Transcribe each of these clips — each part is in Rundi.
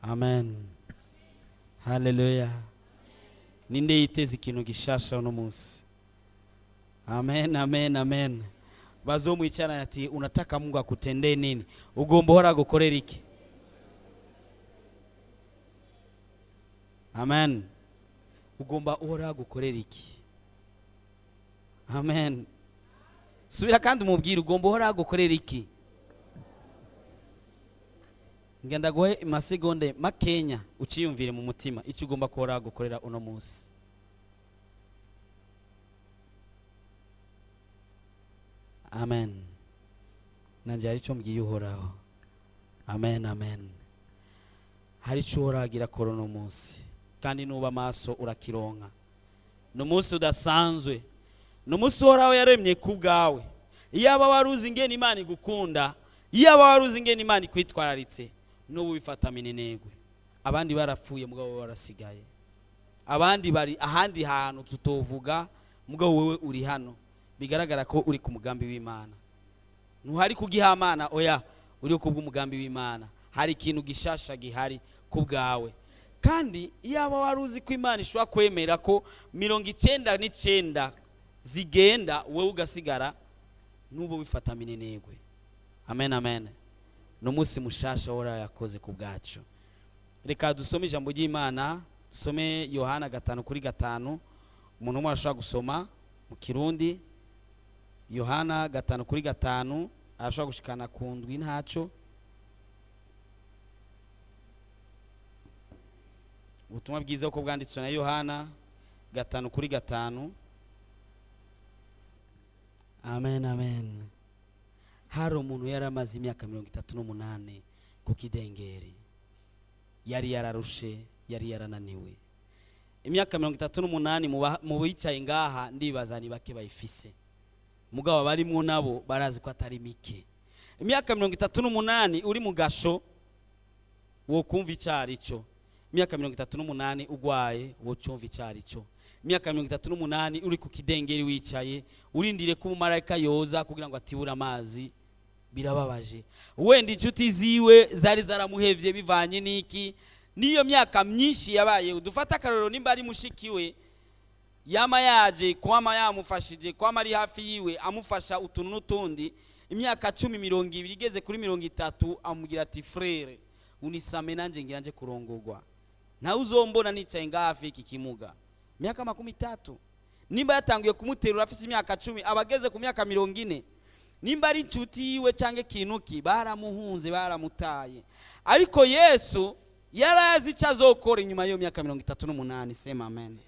Amen. Haleluya. Ninde yiteze ikintu gishasha uno munsi? Amen, amen, amen. Bazomwicarana ati unataka Mungu akutendee nini? Ugomba hora gukorera iki? Amen. Ugomba uhora gukorera iki? Amen. Subira kandi umubwire ugomba uhora gukorera iki? Ngenda gohe amasegonde makenya uciyumvire mu mutima icyo ugomba kuhora gukorera uno munsi. Amen. Nanje hari cyo mbwiye uhoraho. Amen, amen. Hari cyo uhoragira kora uno munsi kandi nuba maso urakironka. No munsi udasanzwe. No munsi uhoraho yaremye kubgawe. Iyaba waruzi ingene Imana igukunda, iyaba waruzi ingene Imana ikwitwararitse, n'ubu bifata minenegwe. Abandi barapfuye mugabo barasigaye. Abandi bari ahandi hantu tutovuga mugabo wewe uri hano. Bigaragara ko uri ku mugambi w'Imana. Ntuhari kugihamana oya, uri ku bw'umugambi w'Imana. Hari ikintu gishasha gihari kubgawe. Kandi iyaba waruzi ko Imana ishobora kwemera ko 99 zigenda wewe ugasigara, n'ubu bifata minenegwe. Amen, amen. No munsi mushasha ora yakoze ku bwacu. Reka dusome ijambo ry'Imana, dusome Yohana 5:5. Umuntu umwe arashobora gusoma mu Kirundi. Yohana 5:5 arashobora gushikana ku ndwi ntaco. Ubutumwa bwiza uko bwanditswe na Yohana 5:5. Amen, amen. Hari umuntu yaramaze imyaka 38 ku kidengeri. Yari yararushe, yari yarananiwe. Imyaka 38 mu bicaye ngaha ndibaza ni bake bayifise. Mugabo barimwo nabo barazi ko atari mike. Imyaka 38 uri mu gasho wo kumva icari cyo. Imyaka 38 ugwaye wo cyumva icari cyo. Imyaka 38 uri ku kidengeri wicaye urindire ko umumarayika yoza kugira ngo atibura amazi. Birababaje. Wenda inshuti ziwe zari zaramuhevye bivanye niki niyo myaka myinshi yabaye. Udufata karoro nimba ari mushikiwe yama yaje kwama yamufashije kwama ari hafi yiwe amufasha utuntu n'utundi. Imyaka 10 igeze kuri 30 amugira ati frere unisame nanje ngiranje kurongorwa nta uzombona nicaye ngahafi iki kimuga. Imyaka 30 nimba yatanguye kumuterura afise imyaka 10 abageze ku myaka 40. Nimba ari inshuti yiwe canke kinuki baramuhunze baramutaye. Ariko Yesu yarazi icyo azokora inyuma yo myaka 38. Sema amen.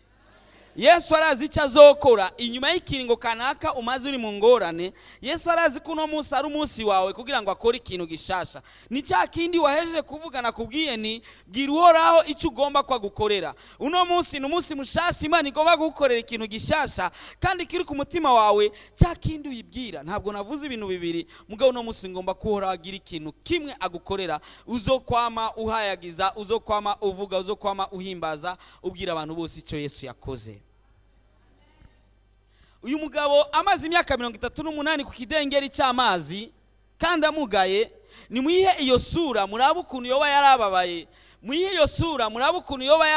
Yesu arazi icyo azokora inyuma y'ikiringo kanaka umaze uri mu ngorane. Yesu arazi ko uno munsi ari umunsi wawe kugira ngo akore ikintu gishasha. Ni cya kindi wahejeje kuvugana kubwiye ni bwira uhoraho icyo ugomba kwa gukorera. Uno munsi ni umunsi mushasha Imana igomba gukorera ikintu gishasha kandi kiri ku mutima wawe. Cya kindi uyibwira ntabwo navuze ibintu bibiri mugabo uno munsi ngomba kuhora agira ikintu kimwe agukorera. Uzokwama uhayagiza, uzokwama uvuga, uzokwama uhimbaza ubwira abantu bose icyo Yesu yakoze. Uyu mugabo amaze imyaka 38 ku kidengeri cy'amazi kandi amugaye. Ni muyihe iyo sura muraba ukuntu yoba yarababaye. Muyihe iyo sura muraba ukuntu yoba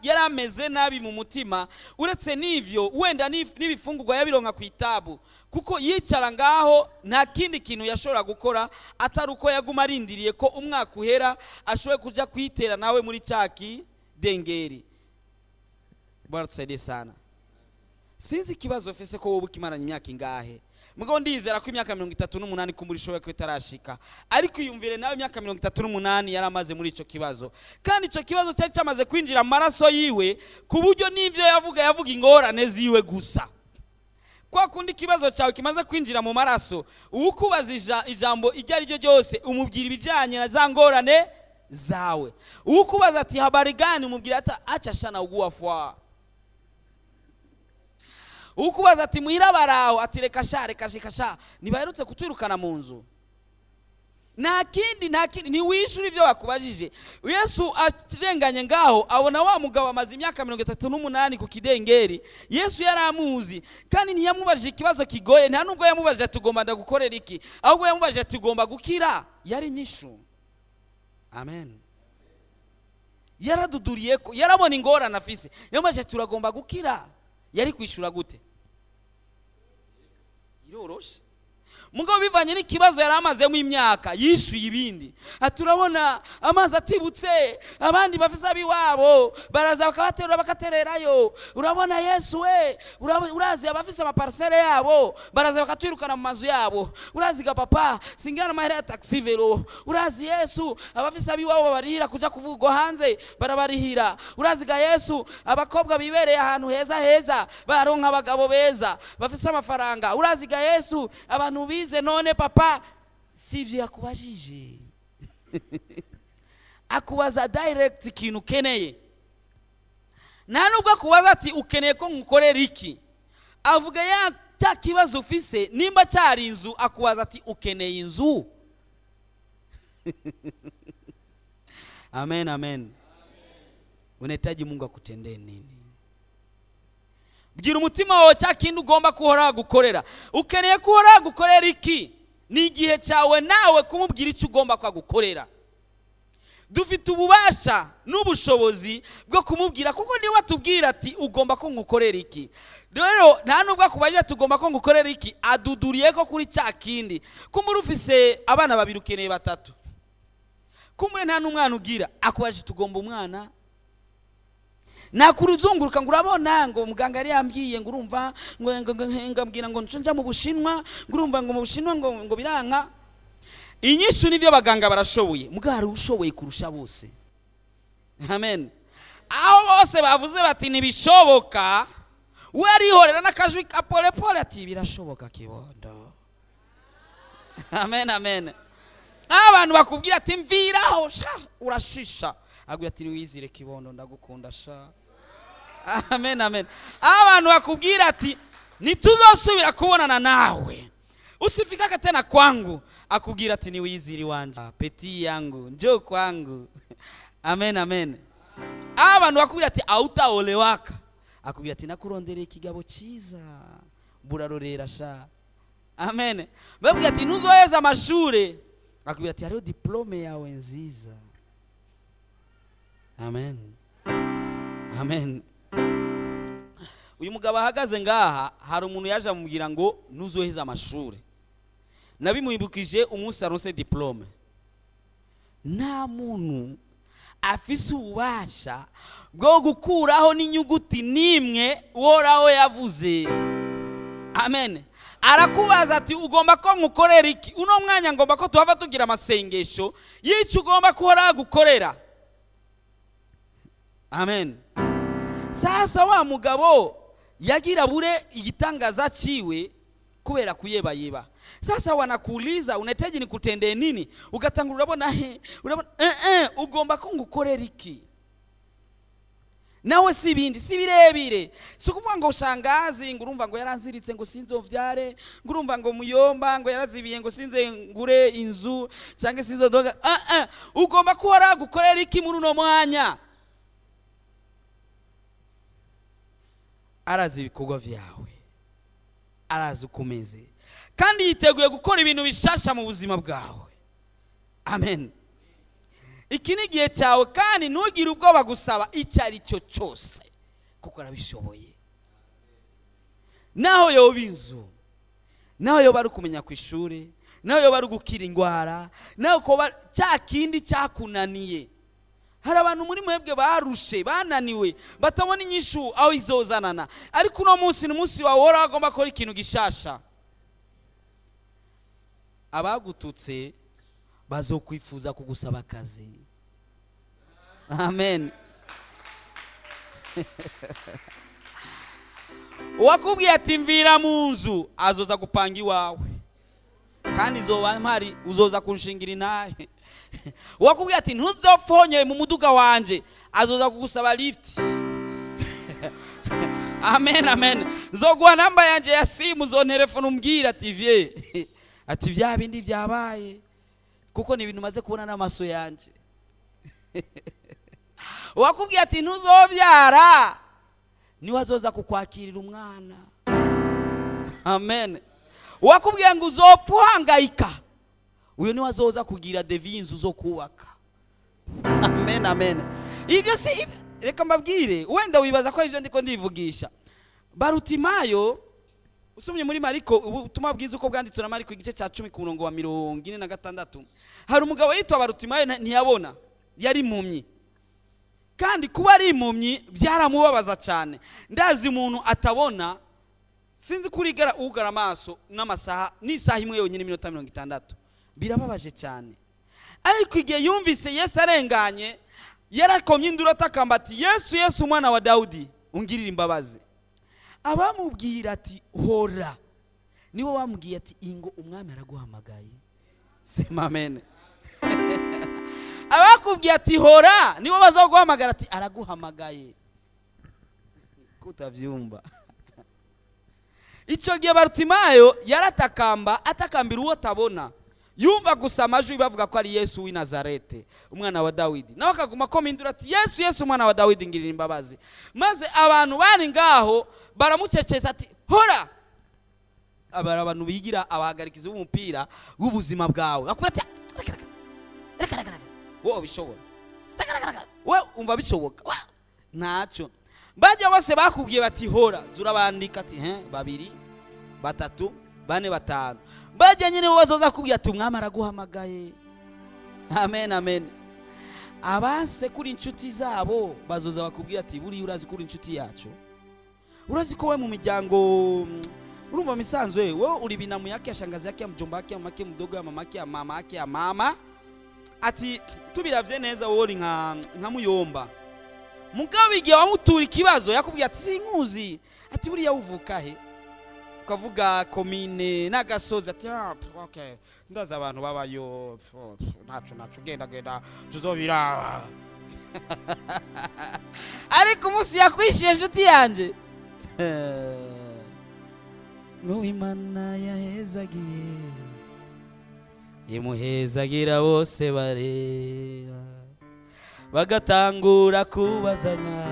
yarameze nabi mu mutima. Uretse n'ivyo wenda n'ibifungurwa yabironka ku itabu kuko yicara ngaho nta kindi kintu yashobora gukora atari uko yaguma arindiriye ko umwaka uhera ashoboye kuja kwitera nawe muri cyaki dengeri. Bwana tusaidie sana. Sinzi kibazo fese ko wowe ukimaranye imyaka ingahe. Mugabo ndizera ko imyaka 38 kumbura ishoboye ko itarashika. Ariko yumvire nawe imyaka 38 yaramaze muri ico kibazo. Kandi ico kibazo cyari cyamaze kwinjira amaraso yiwe ku buryo n'ivyo yavuga ingorane ziwe gusa. Kwa kundi kibazo cyawe kimaze kwinjira mu maraso, ukubaza ijambo ijya ryo ryose umubwira ibijanye na za ngorane zawe. Ukubaza ati habari gani umubwira ati acha shana ugua fwa. Ukubaza ati muhira baraho ati reka sha nibaherutse kutwirukana mu nzu. Nta kindi ni wishura ivyo bakubajije. Yesu atirenganye ngaho abona wa mugabo amaze imyaka 38 ku kidengeri. Yesu yaramuzi kandi ntiyamubajije ikibazo kigoye. Nta nubwo yamubajije ati ugomba ndagukorera iki, ahubwo yamubajije ati ugomba gukira. Yari nyishu. Amen. yaraduduriye ko yarabona ingorane afise, niyo maje turagomba gukira. Yari kwishura gute? Iroroshe. Mugabo bivanye n'ikibazo yari amazemo imyaka, yishuye ibindi. Aturabona amazi atibutse, abandi bafise abiwabo baraza bakabaterura bakatererayo. Urabona Yesu we, urazi abafise amaparcelle yabo baraza bakatwirukana mu mazu yabo. Urazi ga papa singana mahera ya taxi velo. Urazi Yesu abafise abiwabo barira kuja kuvugwa hanze barabarihira. Urazi ga Yesu abakobwa bibereye ahantu heza heza baronka abagabo beza bafise amafaranga. Urazi ga Yesu abantu bize none papa sivyo yakubajije. Akubaza direct ikintu ukeneye. Nta nubwo akubaza ati ukeneye ko ngukorera iki. Avuga ya cya kibazo ufise nimba cyari inzu, akubaza ati ukeneye inzu. Amen, amen. Unahitaji Mungu akutendee nini? Bwira umutima wawe cya kintu ugomba kuhora gukorera. Ukeneye kuhora gukorera iki? Ni igihe cyawe nawe kumubwira icyo ugomba kwagukorera. Dufite ububasha n'ubushobozi bwo kumubwira, kuko ni watubwira ati ugomba ko ngukorera iki. Rero nta nubwo akubaje tugomba ko ngukorera iki, aduduriye ko kuri cya kindi. Kumuri ufise abana babiri ukeneye batatu. Kumuri nta n'umwana ugira, akubaje tugomba umwana. Nakuruzunguruka ngo urabona ngo muganga yari yambwiye ngo urumva ngo mbwira ngo nshonja mu Bushinwa, ngo urumva ngo mu Bushinwa ngo biranka. Inyishu nivyo baganga barashoboye, mugari ushoboye kurusha bose. Amen. Aho bose bavuze bati nibishoboka, we arihorera n'akajwi ka pole pole ati birashoboka kibondo. Amen, amen. Abantu bakubwira ati mviraho sha urashisha, aguye ati niwizire kibondo ndagukunda sha. Amen, amen. Abantu bakubwira ati nituzosubira kubonana nawe, usifika tena kwangu, akubwira ati niwiziri wanje peti yangu njoo kwangu. Amen, amen. Abantu bakubwira ati autaolewaka, akubwira ati nakurondere ikigabo cyiza burarorera sha. Amen. Bakubwira ati nuzoheza amashure, akubwira ati hariho diplome yawe nziza. Amen, amen. Uyu mugabo ahagaze ngaha, hari umuntu yaje amubwira ngo nuzoheza amashure. Nabimwibukije umunsi aronse diplome. Nta muntu afise ububasha bwo gukuraho n'inyuguti nimwe uhoraho yavuze. Amen. Arakubaza ati ugomba ko ngukorera iki? Uno mwanya ngomba ko tuhava tugira amasengesho y'icyo ugomba kuhora gukorera. Amen. Sasa wa mugabo yagira bure igitangaza ciwe kubera kuyeba. Sasa wanakuuliza unahitaji nikutendee nini? Ugatangura urabona ugomba ko ngukorera iki? Nawe si bindi si birebire. Sukuvuga ngo shangazi ngo urumva ngo yaranziritse ngo sinzovyare, ngo urumva ngo muyomba ngo yarazibiye ngo sinze ngure inzu cyangwa sinzodoga. Ugomba kuhora gukorera iki muri no mwanya? Arazi ibikorwa vyawe, arazi ukomeze, kandi yiteguye gukora ibintu bishasha mu buzima bwawe. Amen. Iki ni igihe cyawe, kandi ntugire ubwoba gusaba icyo ari cyo cyose, kuko arabishoboye. Naho yoba inzu, naho yoba ari kumenya ku ishuri, naho yoba ari gukira ingwara, naho koba cya kindi cyakunaniye. Hari abantu muri mwebwe barushe, bananiwe, batabona inyishu aho izozanana, ariko uno munsi n'umunsi wawe wora agomba gukora ikintu gishasha. Abagututse bazokwifuza kugusaba akazi. Amen. Uwakubwiye ati mvira mu nzu, azoza gupanga iwawe, kandi zoba mpari uzoza kunshingira inahe. Uwakubwiye ati ntuzopfonye mu muduga wanje, azoza kugusaba lift. Amen, amen. Zogwa namba yanje ya simu, zo telefone umbwira ati vie ati bya bindi byabaye, kuko ni ibintu maze kubona n'amaso yanje. Uwakubwiye ati ntuzobyara, ni wazoza kukwakirira umwana. Amen. Uwakubwiye ngo uzopfuhangayika, uyo ni wazoza kugira devinzu zo kubaka. Amen, amen. ibyo si reka mbabwire wenda wibaza ko ivyo ndiko ndivugisha. Barutimayo usomye muri Mariko ubutumwa bwiza uko bwanditswe na Mariko igice cya 10 ku murongo wa 46 hari umugabo yitwa Barutimayo ntiyabona, yari impumyi, kandi kuba ari impumyi byaramubabaza cyane. Ndazi umuntu atabona sinzi kurigara ugara amaso n'amasaha n'isaha imwe yonyine iminota 60 birababaje cyane. Ariko igihe yumvise Yesu arenganye yarakomye induru atakamba ati Yesu Yesu umwana wa Dawudi ungirira imbabazi. Abamubwira ati hora nibo bamubwiye ati ingo umwami araguhamagaye. Sema amen. Abakubwiye ati hora nibo bazoguhamagara ati araguhamagaye. Kutavyumva. Ico gihe Barutimayo yaratakamba atakambira uwo tabona, yumva gusa amajwi bavuga ko ari Yesu w'i Nazarete umwana wa Dawidi, nawe akaguma komindura ati Yesu Yesu umwana wa Dawidi ngirira imbabazi. Maze abantu bari ngaho baramuceceza ati hora. Abantu bigira abahagarikizi b'umupira w'ubuzima bwawe akubwira ati reka wowe bishobora, wowe umva bishoboka ntacyo. Bajya bose bakubwiye bati hora zurabandika ati 2 3 4 5. Bajya nyine bazoza kubwira ati umwami araguhamagaye. Amen amen. Abase kuri inshuti zabo bazoza bakubwira ati buri urazi kuri inshuti yacu, urazi ko we mu miryango urumva misanzwe wewe uri binamu yake ya shangazi yake ya mjomba yake ya mamake mdogo ya mamake ya mama yake ya mama, ati tubiravye neza wowe uri nka muyomba. Mugabo igihe wamutura ikibazo yakubwiye ati sinkuzi, ati buri yavuka he, ukavuga komine n'agasozi ati okay ndaza abantu babayo ntacu genda tuzobira. Ariko umunsi yakwishiye inshuti yanje Imana yahezagiye imuhezagira bose bareba bagatangura kubazanya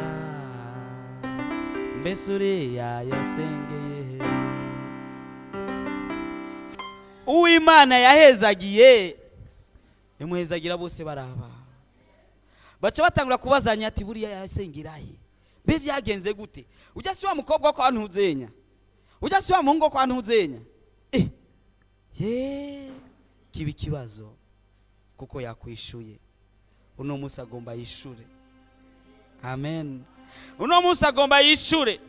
mbese uriya yasengeye. Uwimana yahezagiye imuhezagira bose baraba baca batangura kubazanya ati buriya yasengerahe, mbe byagenze gute, ujya si wa mukobwa ko antuzenya, ujya si wa muhungu ko antuzenya. Kibi kibazo kuko yakwishuye uno musa agomba yishure. Amen. Uno musa agomba yishure.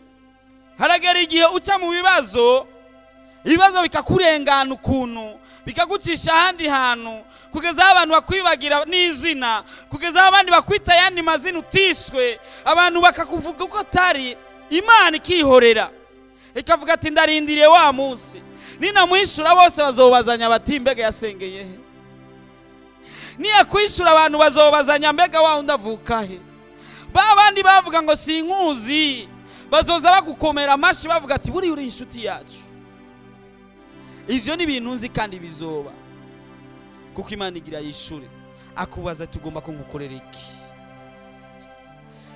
Haragera igihe uca mu bibazo bikakurengana ukuntu bikagucisha ahandi hantu kugeza abantu bakwibagira n'izina, kugeza abandi bakwita yandi mazina utiswe, abantu bakakuvuga uko tari. Imana ikihorera ikavuga ati ndarindiriye wa munsi ninamwishura bose bazobazanya bati mbega yasengeye he. Niya kwishura abantu bazobazanya mbega wa undavuka he. Babandi bavuga ngo sinkuzi bazoza bagukomera amashi bavuga ati buri uri inshuti yacu. Ivyo ni ibintu nzi kandi bizoba kuko Imana igira yishure. Akubaza tugomba ko ngukorera iki.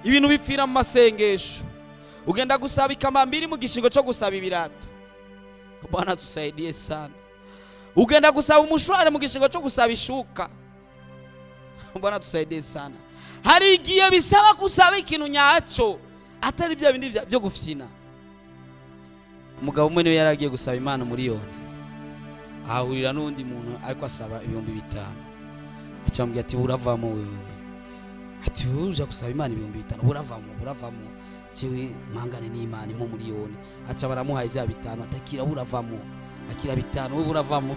Ibintu bipfira mu masengesho, ugenda gusaba ikamambiri mu gishingo cyo gusaba ibirato. Bwana tusaidie sana. Ugenda gusaba umushwara mu gishingo cyo gusaba ishuka. Bwana tusaidie sana. Hari igihe bisaba gusaba ikintu nyaco atari bya bindi byo gufyina. Umugabo umwe niwe yaragiye gusaba Imana miliyoni, ahurira n'undi muntu ariko asaba 5,000. Acambye ati uravamo wewe, ati uja gusaba Imana 5,000 uravamo jewe mangane n'Imana mu miliyoni. Aca baramuhaye bya 5 atakira uravamo, akira 5 wewe uravamo.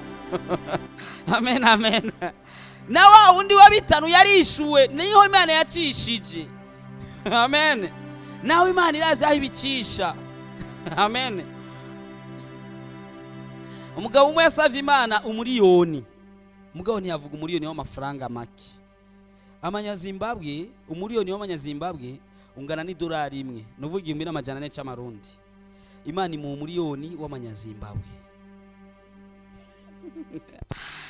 Amen amen. Na wa undi wa 5 yarishuwe niho Imana yacishije. Amen. Nawe Imana irazi aho ibicisha. Amen. Umugabo umwe yasavye Imana umuliyoni. Umugabo ntiyavuga umuliyoni w'amafaranga make. Amanyazimbabwe, umuliyoni w'amanyazimbabwe ungana $1 nuvuga 1,400 cy'amarundi. Imana imu umuliyoni w'amanyazimbabwe.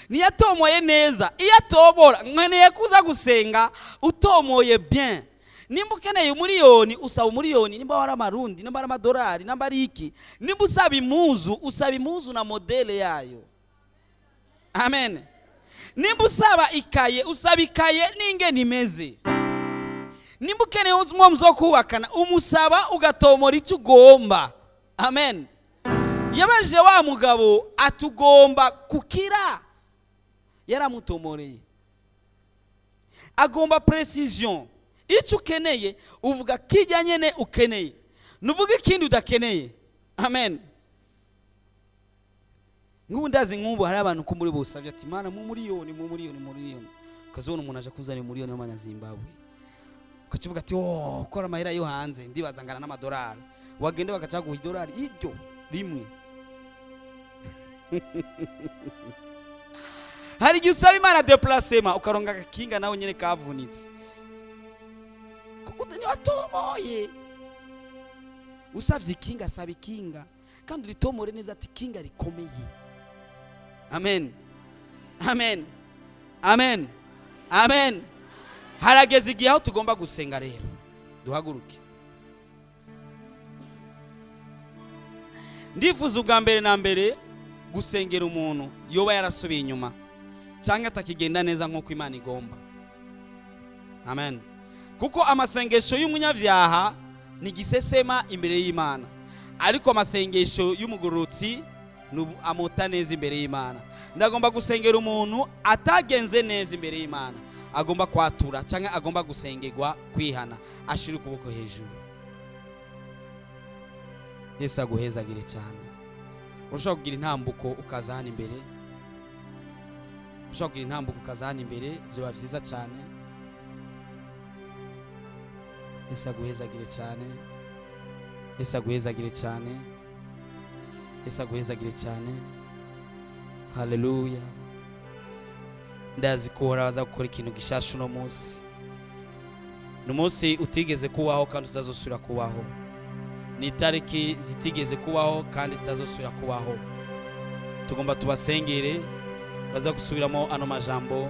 Niyatomoye neza, iyatobora nkeneye kuza gusenga utomoye bien. Nimba ukeneye umuliyoni usaba umuliyoni, nimba wari amarundi, nimba ari amadolari, nimba ari iki, nimba usaba imuzu na modele yayo. Amen. Nimba usaba ikaye usaba ikaye ninge nimeze. nimba ukeneye uwo muzokubakana umusaba ugatomora icyo ugomba. Amen. Yabajije wa mugabo atugomba kukira, yaramutomoreye. Agomba precision. Icyo ukeneye uvuga kijya nyene ukeneye, nuvuga ikindi udakeneye. Amen. Ngubu ndazi nk'ubu hari abantu ko muri bosavye ati mana mu miliyoni ukazibona umuntu aje kuzana miliyoni y'amanyazimbabwe, ukakivuga ati kora amahera yo hanze ndibaza ngana n'amadolari, wagende bagaca guha idolari iryo rimwe. Hari igihe usaba Imana déplacement ukaronga agakinga nawe nyene kavunitse, kuko niwatomoye usavye ikinga, saba ikinga kandi ritomore neza ati kinga rikomeye. Amen. Amen. Amen. Amen. Harageze igihe aho tugomba gusenga rero. Duhaguruke. Ndifuza ubwa mbere na mbere gusengera umuntu yoba yarasubiye inyuma cyangwa atakigenda neza nk'uko Imana igomba. Amen. Kuko amasengesho y'umunyavyaha ni gisesema imbere y'Imana, ariko amasengesho y'umugororotsi amota neza imbere y'Imana. Ndagomba gusengera umuntu atagenze neza imbere y'Imana, agomba kwatura cyangwa agomba gusengerwa kwihana, ashira ukuboko hejuru. Yesu aguhezagire cyane. Ushobora kugira intambuko ukaza hano imbere, ushobora kugira intambuko ukaza hano imbere, byo byiza cyane. Yesu aguhezagire cyane. Yesu aguhezagire cyane. Yesu aguhezagire cyane. Haleluya. Ndazi ko uraza gukora ikintu gishasha no munsi. Numunsi utigeze kubaho kandi utazosubira kubaho. Ni tariki zitigeze kubaho kandi zitazosubira kubaho. Tugomba tubasengere baza gusubiramo ano majambo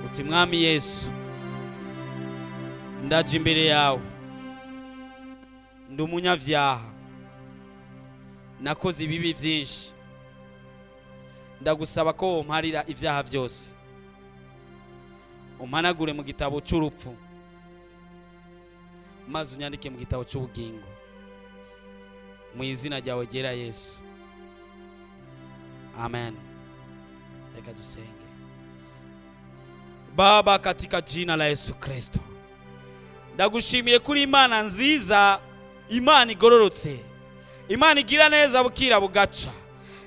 uti Mwami Yesu, ndaje imbere yawe, ndi umunyavyaha, nakoze ibibi byinshi, ndagusaba ko umparira ivyaha byose, umpanagure mu gitabo cy'urupfu, maze unyandike mu gitabo cy'ubugingo, mu izina ryawe ryera Yesu. Amen. Reka dusenge. Baba, katika jina la Yesu Kristo, ndagushimiye kuri Imana nziza, Imana igororotse, Imana igira neza bukira bugaca.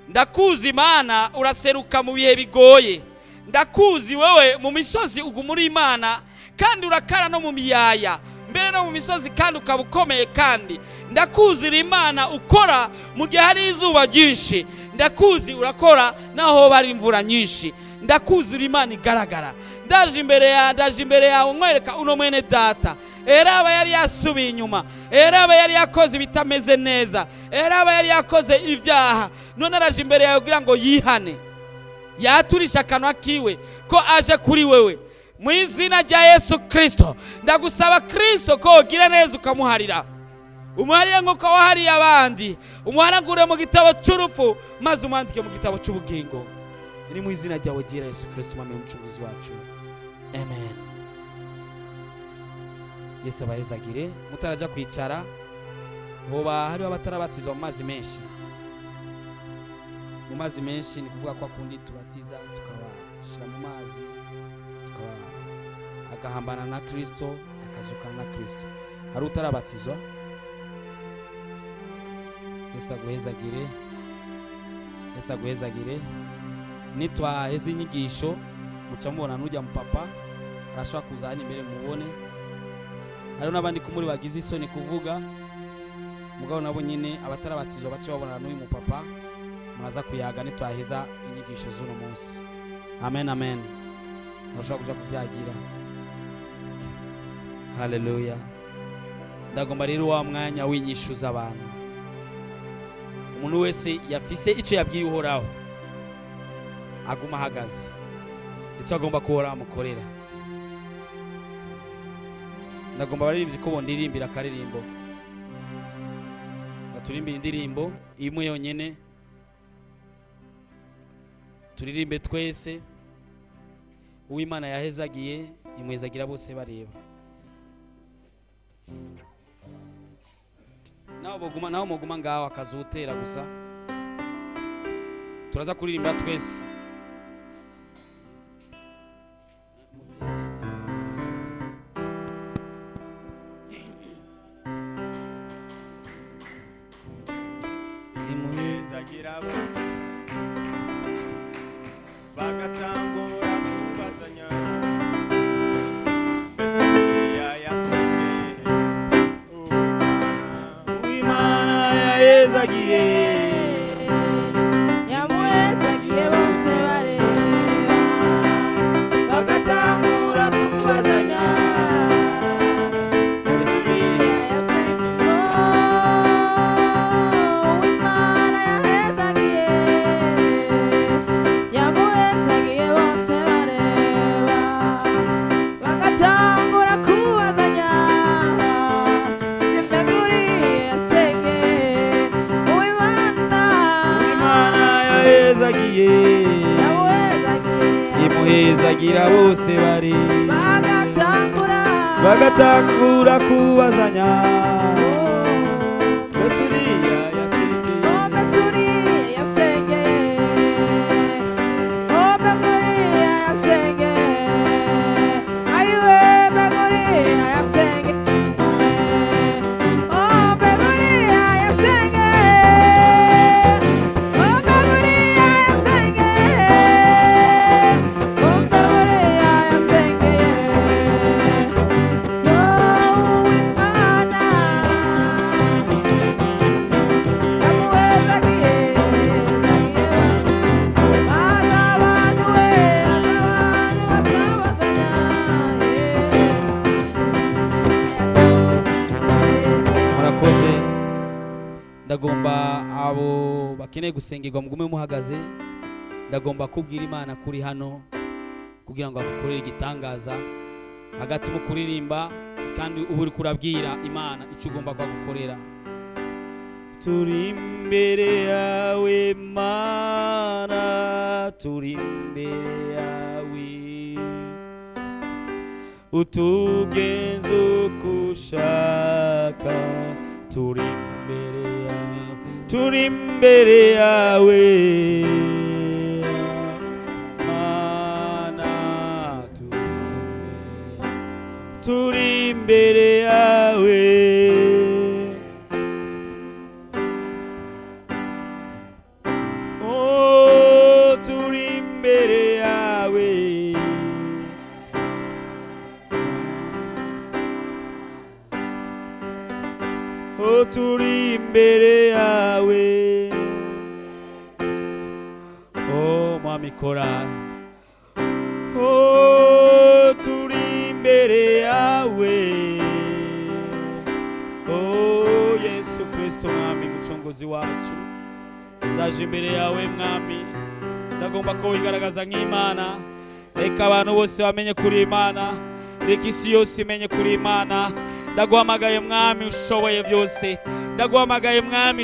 Ndakuzi Imana, uraseruka mu bihe bigoye. Ndakuzi wewe mu misozi ugumuri Imana, kandi urakara no mu miyaya, mbere no mu misozi kandi ukabukomeye. Kandi ndakuzi Imana ukora mu gihe hari izuba ryinshi, ndakuzi urakora naho bari imvura nyinshi. Ndakuzi Imana igaragara. Ndaje imbere yawe nkwereka uno mwene data, eraba yari yasubiye inyuma, eraba yari yakoze bitameze neza, eraba yari yakoze ibyaha, none araje imbere yawe kugira ngo yihane, yaturisha akanwa kiwe ko aje kuri wewe. Mu izina rya Yesu Kristo ndagusaba Kristo ko ugira neza ukamuharira, umuharire nk'uko wahariye abandi, umuhanagure mu gitabo cy'urupfu, maze umwandike mu gitabo cy'ubugingo. Ni mu izina ryawe ryera Yesu Kristo, Mwami w'umucunguzi wacu. Amen. Yesu abahezagire. Mutaraja kwicara, hoba hariho abatarabatizwa mu mazi menshi. Mu mazi menshi ni kuvuga ko akundi tubatiza tukabashira mu mazi, agahambana na Kristo, akazukana na Kristo. Hari utarabatizwa? Yesu aguhezagire. Yesu aguhezagire. Nitwaheze inyigisho muca mubona n'ujya mu papa arashaka kuzana imbere mubone. Hari n'abandi kumuri bagize isoni kuvuga, mugabo nabo nyine abatarabatizwa bace babona n'uyu mu papa, muraza kuyaga nitwaheza inyigisho z'uno munsi. Amen. Amen. Urashaka kuja kuvyagira. Haleluya. Ndagomba rero wa mwanya w'inyishuza abantu. Umuntu wese yafise ico yabwiye Uhoraho aguma hagaze, icyo agomba kuhora amukorera. Ndagomba baririmbyi ko bondirimbira akaririmbo, baturimbira indirimbo imwe yonyene, turirimbe twese. Uw'Imana yahezagiye imwezagira bose bareba. naho muguma ngaho akazutera gusa turaza kuririmba twese. Imuhezagira bose bagatangura kubazanya Mesuriya yasenge Uwimana yahezagiye yamuhezagiye bose bareba bagatangura kubazanya Mesuriya yasenge Uwimana yahezagiye yamuhezagiye bose bareba bagatangura kubazanya Mesuriya yasenge Uwimana yahezagiye imuhezagira bose bareba bagatangura kubazanya Mesuriya yasenge ndagomba abo bakeneye gusengerwa mugume muhagaze. Ndagomba kubwira Imana kuri hano kugira ngo agukorere igitangaza hagati mu kuririmba, kandi ubu uri kurabwira Imana icyo ugomba kugukorera. turi imbere yawe Mana, turi imbere yawe utugenze uko ushaka, turi imbere yawe, turi imbere yawe Mana, turi imbere yawe. Turi imbere yawe, oh mwami kora, oh turi imbere yawe, oh Yesu Kristo mwami mucunguzi wacu, ndaje imbere yawe mwami, ndagomba ko wigaragaza nk'Imana. Reka abantu bose bamenye kuri Imana, reka isi yose imenye kuri Imana. Ndaguhamagaye mwami ushoboye byose, ndaguhamagaye mwami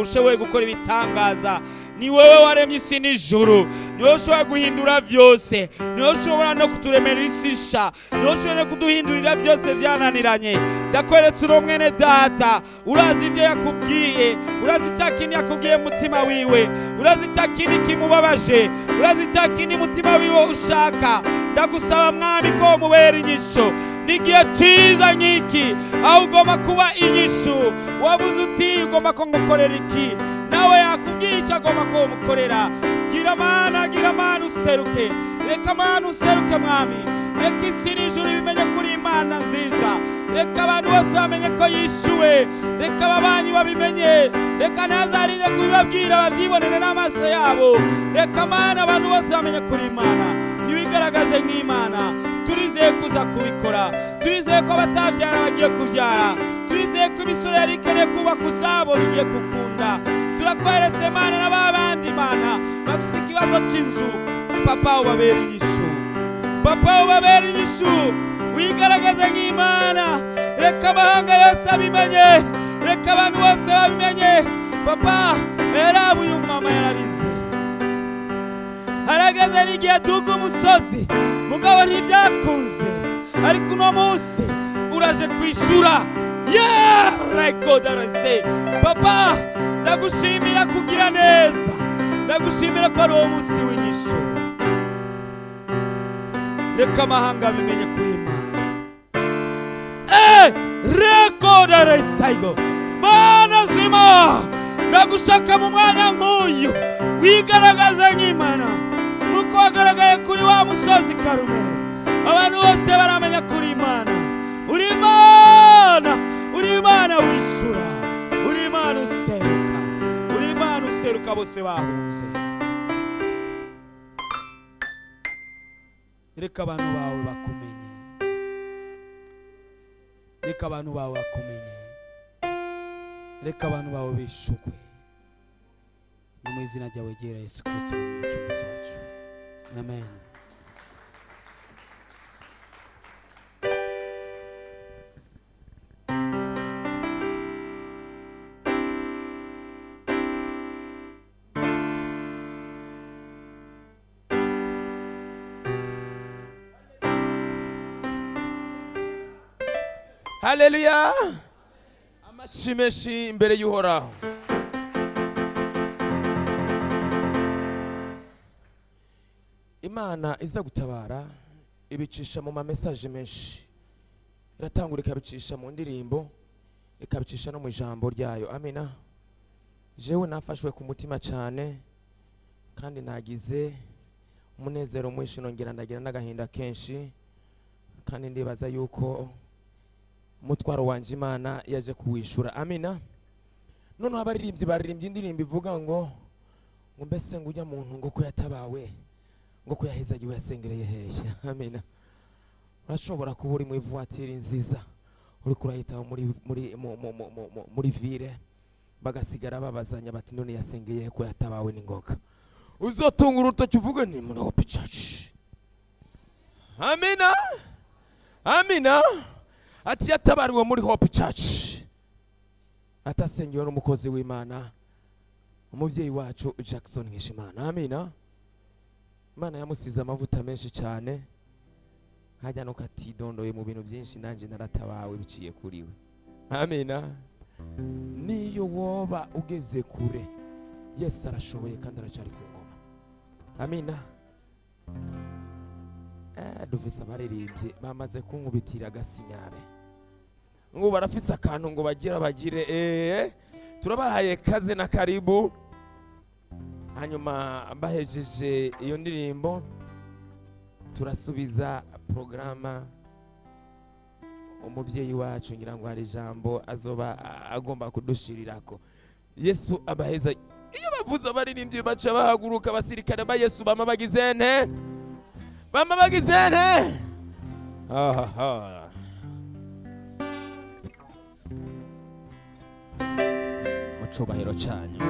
ushoboye gukora ibitangaza. Ni wewe waremye isi n'ijuru, ni wewe ushobora guhindura byose, ni wewe ushobora no kuturemera isi sha, ni wewe ushobora no kuduhindurira byose byananiranye. Ndakweretse uri mwene data, urazi ibyo yakubwiye, urazi cya kindi yakubwiye mutima wiwe, urazi cya kindi kimubabaje, urazi cya kindi mutima wiwe ushaka. Ndagusaba mwami ko mubera inyisho n'igihe cyiza nk'iki, aho ugomba kuba inyishu. Wabuze uti ugomba ko ngukorera iki, nawe yakubwiye icyo agomba ko umukorera. Gira Mana useruke, reka Mana useruke mwami, reka isi n'ijuru bimenye kuri Imana nziza, reka abantu bose bamenye ko yishuwe, reka ababanyi babimenye, reka ntazarinde kubibabwira babyibonere n'amaso yabo. Reka Mana abantu bose bamenye kuri Imana, niwigaragaze nk'Imana. Turizeye kuza kubikora, turizeye ko abatabyara bagiye kubyara, turizeye ko imisoro yari ikeneye kubaka uzabo bigiye gukunda. Turakweretse Mana n'ababandi Mana bafite ikibazo cy'inzu, papa ubabera inyishu, papa ubabera inyishu, wigaragaze nk'Imana. Reka amahanga yose abimenye, reka abantu bose babimenye. Papa Erabu uyu mama yararize, harageze n'igihe duga umusozi mugabo ntibyakunze, ariko uno munsi uraje kwishura. Reko darase. Papa, ndagushimira kugira neza, ndagushimira ko ari uwo munsi w'inyishu. Reka amahanga bimenye kuri Imana. Reko darasaigo. Mana zima, ndagushaka mu mwanya nk'uyu wigaragaza nk'Imana nuko wagaragaye kuri wa musozi Karumeli. Abantu bose baramenya kuri Imana. Uri Imana, uri Imana wishura, uri Imana useruka, uri Imana useruka bose bahunze. Reka abantu bawe bakumenye, reka abantu bawe bakumenye, reka abantu bawe bishukwe. Ni mu izina ryawe ryera Yesu Kristo umucunguzi wacu. Amen. Haleluya. Amashimeshi imbere y'Uhoraho. Imana iza gutabara ibicisha mu message menshi. Iratangura ikabicisha mu ndirimbo, ikabicisha no mu ijambo ryayo. Amina. Jewe nafashwe ku mutima cyane kandi nagize umunezero mwinshi, nongera ndagira n'agahinda kenshi, kandi ndibaza yuko umutwaro wanje Imana yaje kuwishura. Amina. None abaririmbyi baririmbye indirimbo ivuga ngo mbese ngo ujya muntu ngo ko yatabawe ngo ko yahezagiwe yasengereye hehe. Amina. Urashobora kuba uri mu ivuatiri nziza, uri kurahita muri ville, bagasigara babazanya bati none yasengeye ko yatabawe n'ingoga. Uzotunga urutoki uvuge ni muri Hope Church. Amina. Amina. Ati yatabariwe muri Hope Church, atasengewe n'umukozi w'Imana, umuvyeyi wacu Jackson Nkishimana. Amina. Imana yamusize amavuta menshi cyane, hajya no katidondoye mu bintu byinshi, nanje naratabawe biciye kuri we. Amina. Niyo woba ugeze kure, Yesu arashoboye kandi aracari ku ngoma. Amina. Dufise abaririmbye bamaze kunkubitira agasinyare ngo barafise akantu ngo bagire turabahaye kaze na karibu. Hanyuma bahejeje iyo ndirimbo turasubiza programa. Umuvyeyi wacu ngira ngo hari ijambo azoba agomba kudushirirako. Yesu abaheza. Iyo bavuze abaririmbye baca bahaguruka, abasirikare ba Yesu bama bagizene, bama bagizene. Mucubahiro cyanyu.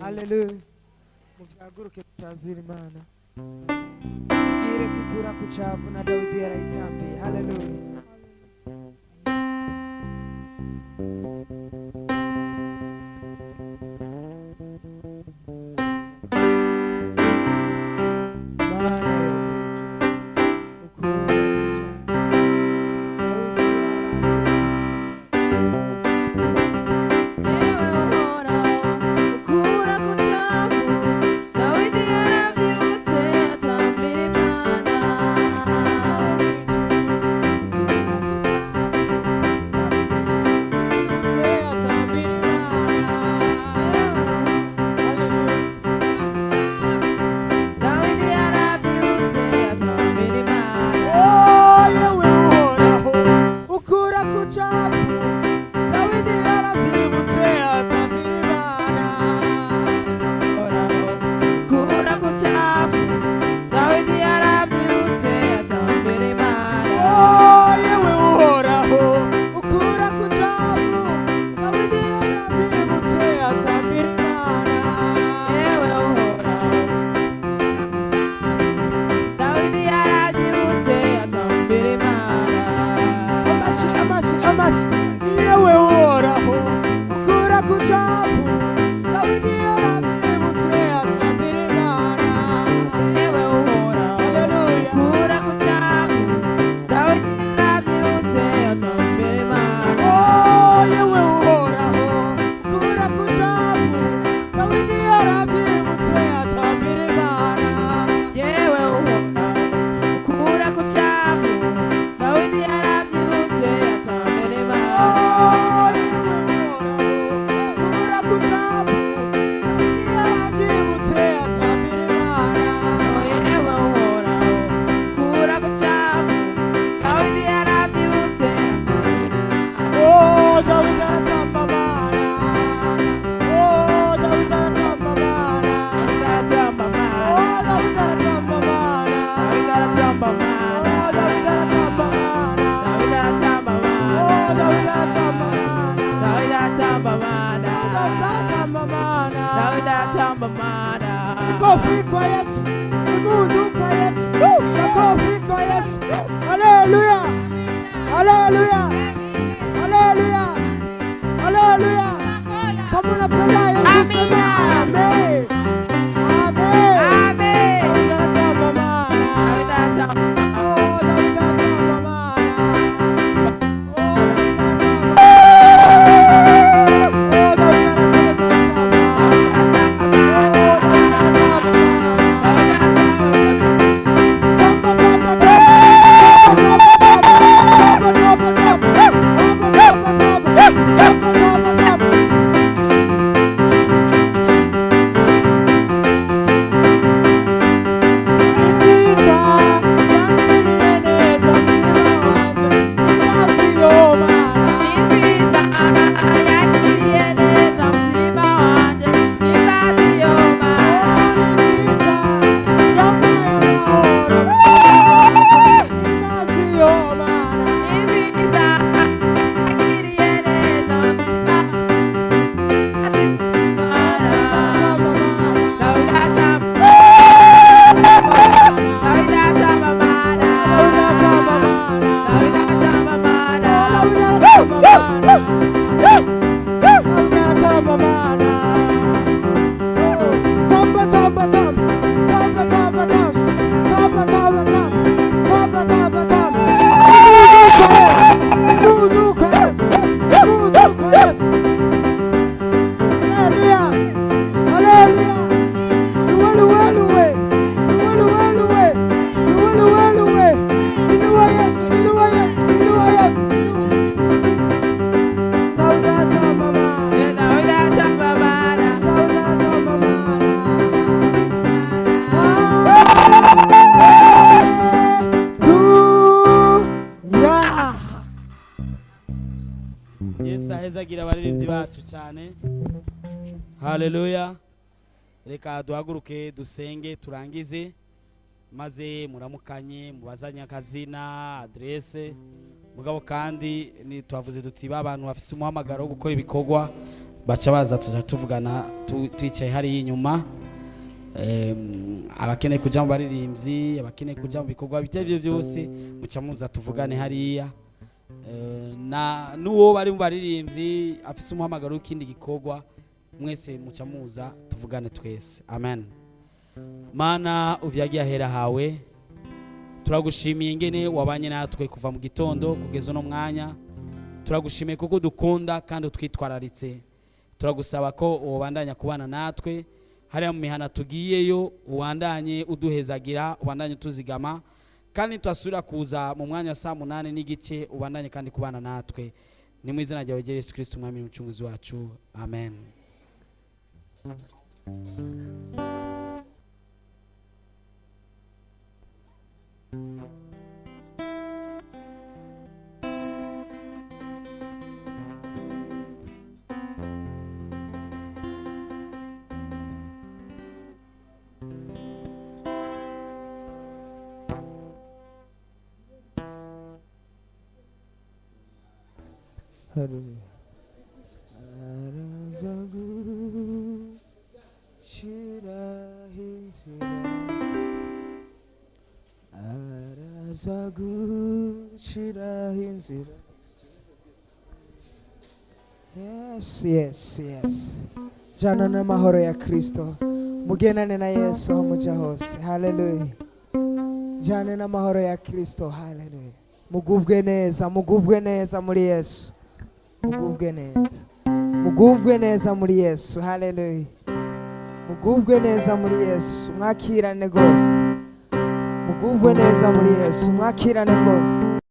Hallelujah. Muvyaguruke tutazira Imana. Tugire kwikura ku cavu na Dawidi yarayitambiye. Hallelujah. Mana Mana. Makofi kwa Yesu. Mundu kwa Yesu. Makofi kwa Yesu. Haleluya. Haleluya. Haleluya. Haleluya. Kama unapenda Yesu sema amen. Amen. Amen. Tamba Mana. Oh, tamba Mana. Yesu ahezagira abaririmbyi bacu cyane. Haleluya. Reka duhaguruke dusenge turangize maze muramukanye mubazanye akazina adresse mugabo kandi ni twavuze duti abantu bafise umuhamagaro wo gukora ibikorwa baca baza tuza tuvugana twicaye hari inyuma abakeneye kuja mu baririmbyi abakeneye kuja mu bikorwa bitevye byose muca muza tuvugane hariya na nuwo bari mu baririmbyi afise umuhamagaro w'ikindi gikorwa mwese muca muza tuvugane twese. Amen. Mana uvyagiye ahera hawe turagushimiye ingene wabanye natwe kuva mu gitondo kugeza no mwanya. Turagushimiye kuko dukunda kandi utwitwararitse. Turagusaba ko ubandanya kubana natwe hariya mu mihana tugiyeyo ubandanye uduhezagira ubandanye tuzigama kandi twasubira kuza mu mwanya wa 8 n'igice ubandanye kandi kubana natwe. Ni mu izina rya Yesu Kristo umwami n'umucunguzi wacu. Amen. Hallelujah. Arazagu shira hizira Arazagu shira hizira. Yes, yes, yes. Jana na mahoro ya Kristo. Mugenane na Yesu aho muja hose. Hallelujah. Jana na mahoro ya Kristo. Hallelujah. Mugubwe neza muri Yesu. Mugubwe neza muri Yesu. Hallelujah. Mugubwe neza muri Yesu. Mwakirane gose. Mugubwe neza muri Yesu. Mwakirane gose.